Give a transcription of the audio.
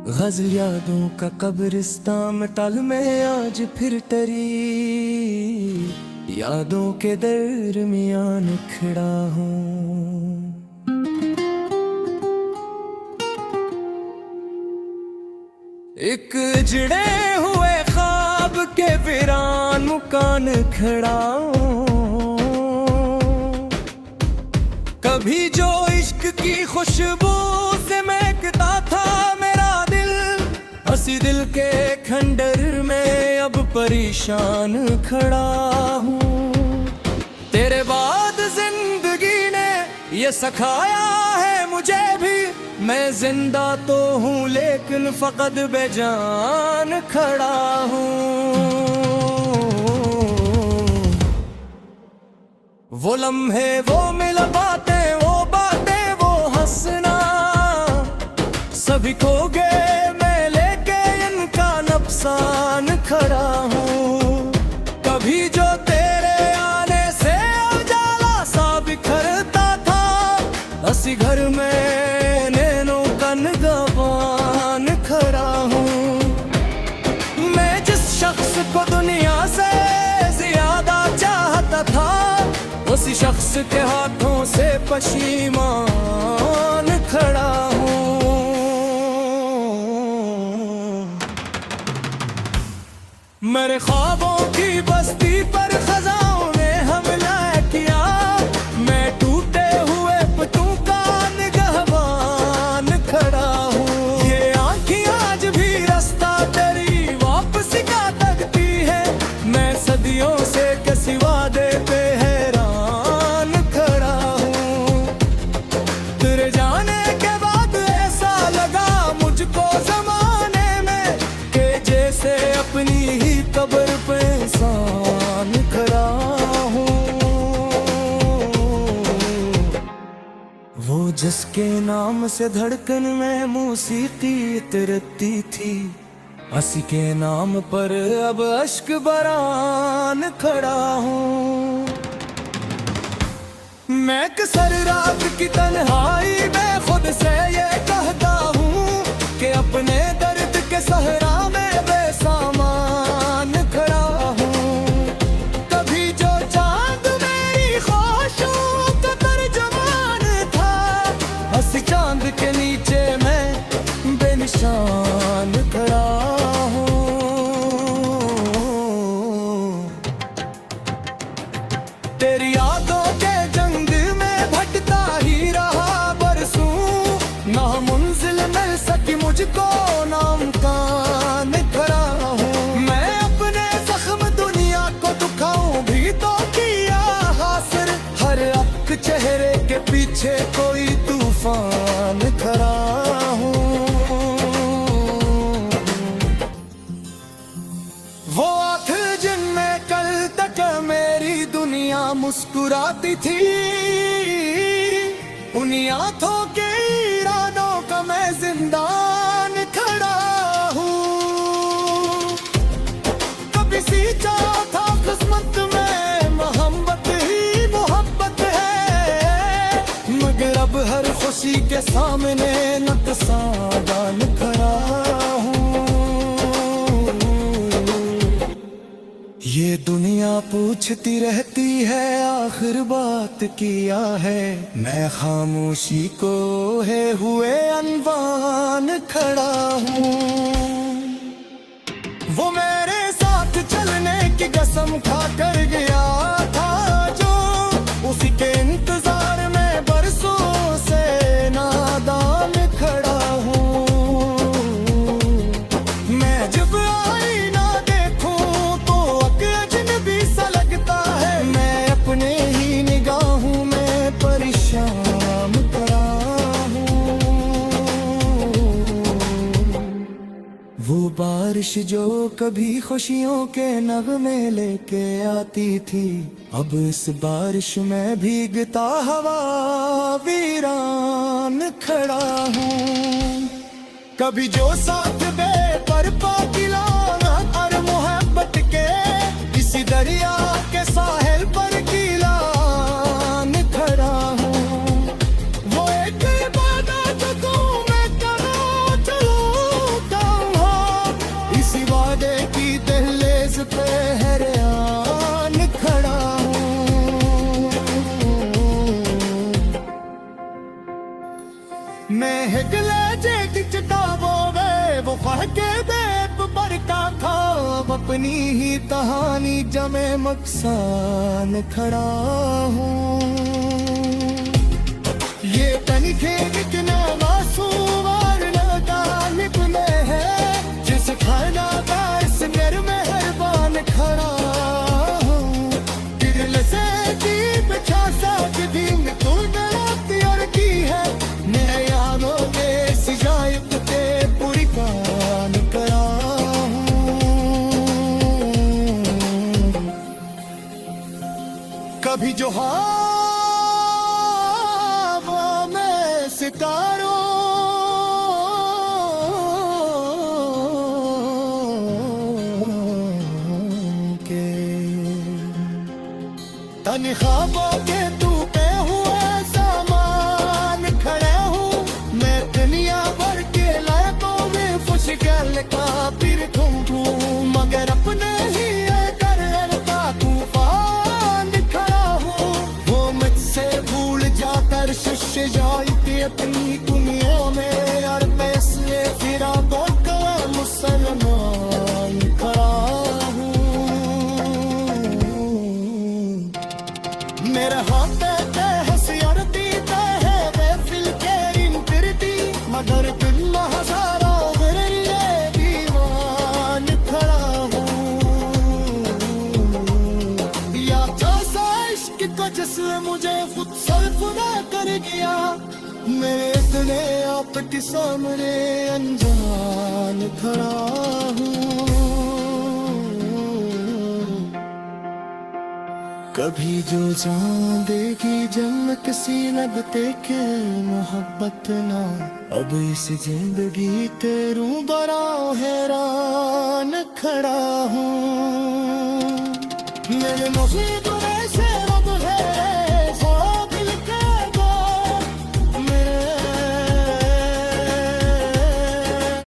गज़ल यादों का कब्रिस्तान में टल में आज फिर तरी, यादों के दरमियान खड़ा हूँ। एक जड़े हुए ख्वाब के वीरान मुकान खड़ा हूँ। कभी जो इश्क की खुशबू से महकता था मेरा दिल, हंसी दिल के खंडर में अब परेशान खड़ा हूँ। तेरे बाद जिंदगी ने ये सिखाया है मुझे भी, मैं जिंदा तो हूँ लेकिन फकत बेजान खड़ा हूँ। वो लम्हे वो मिल बातें वो हंसना सभी खो गए, मैं लेके इनका नुकसान खड़ा हूँ। कभी जो तेरे आने से उजाला सा बिखरता था, हंसी घर में नैनों का निगहबान खड़ा हूँ। मैं जिस शख्स को दुनिया से ज्यादा चाहता था, उसी शख्स के हाथों से पशीमान खड़ा हूँ। मेरे ख्वाबों की बस्ती पर खजाओं ने हमला किया, मैं टूटे हुए पत्तों का निगहबान खड़ा हूँ। ये आँखें आज भी रास्ता तेरी वापसी का तकती है, मैं सदियों से किसी वादे पे हैरान खड़ा हूँ। तेरे जाने के बाद ऐसा लगा मुझको जमाने में कि जैसे अपनी ही कब्र पे इंसान खड़ा हूँ। वो जिसके नाम से धड़कन में मौसीकी इतरती थी, हंसी के नाम पर अब अश्क बरान खड़ा हूँ। मैं कसर रात की तन्हाई में खुद से ये कहता हूँ कि अपने दर्द के सहरा में बेसामान खड़ा हूँ। कभी जो चांद मेरी ख्वाहिशों का तर्जमान था, हंसी चांद के नीचे मैं बेनिशान खड़ा हूँ। तेरी यादों के जंग में भटता ही रहा बरसों, ना मंजिल मिल सकी मुझको नामुमकिन खड़ा हूँ। मैं अपने जख्म दुनिया को दुखाऊं भी तो किया हासिल, हर अक चेहरे के पीछे कोई तूफान खड़ा हूँ। वो आंख जिनमें कल तक मेरी दुनिया मुस्कुराती थी, उन्हीं आंखों के इरादों का मैं जिंदान खड़ा हूँ। कभी सींचा था किस्मत में मोहब्बत ही मोहब्बत है, मगर अब हर खुशी के सामने नतसादान खड़ा हूँ। ये दुनिया पूछती रहती है आखिर बात किया है, मैं खामोशी को है हुए अनवान खड़ा हूँ। वो मेरे साथ चलने की कसम खा कर गया था जो, उसी के इंतजार में बरसों से नादान खड़ा हूँ। मैं जब आईना देखूं तो अजनबी सा लगता है, मैं अपने ही निगाहों में परेशान खड़ा हूँ। वो बारिश जो कभी खुशियों के नगमे लेके आती थी, अब इस बारिश में भीगता हवा वीरान खड़ा हूँ। कभी जो साथ बेपरवा खिलाना और मोहब्बत के किसी दरिया के साहिल पर गिलान खड़ा हूँ। वो एक इबादत को मैं करूँ चलूँ आप अपनी ही कहानी जमे मकसान खड़ा हूँ। ये तनिखे कितना मासूम और नादानिब में है, जिस खाना का इस घर में हरबान खड़ा हूँ। दिल से दीप छासा दिन तू डराती और की है, मेरे यारों के सिजाइब के पूरी कान करा हूँ। कभी जो सितारों के तन ख्वाबों के टूटे हुए सामान खड़े हूँ। मैं दुनिया भर के लायकों में मुश्किल का फिर घूमूं, मगर अपने ही कर का तूफान खड़ा हूँ। वो मुझसे भूल जाकर शिष्य जाए अपनी दुनिया में, और पैसे फिरा का मुसलमान खड़ा हूँ। मेरे हाथ हसियार दीता है वे फिल के इन फिरती, मगर दिल हजारों ये दीवान खड़ा हूँ। या जैसा इश्क को जिसने मुझे खुद सरफुदा कर गया, मेरे इतने आपके सामने अनजान खड़ा हूँ। कभी जो जान देगी जन्म किसी लगते के मोहब्बत ना, अब इस जिंदगी तेरू बड़ा हैरान खड़ा हूँ। मेरे नसीब में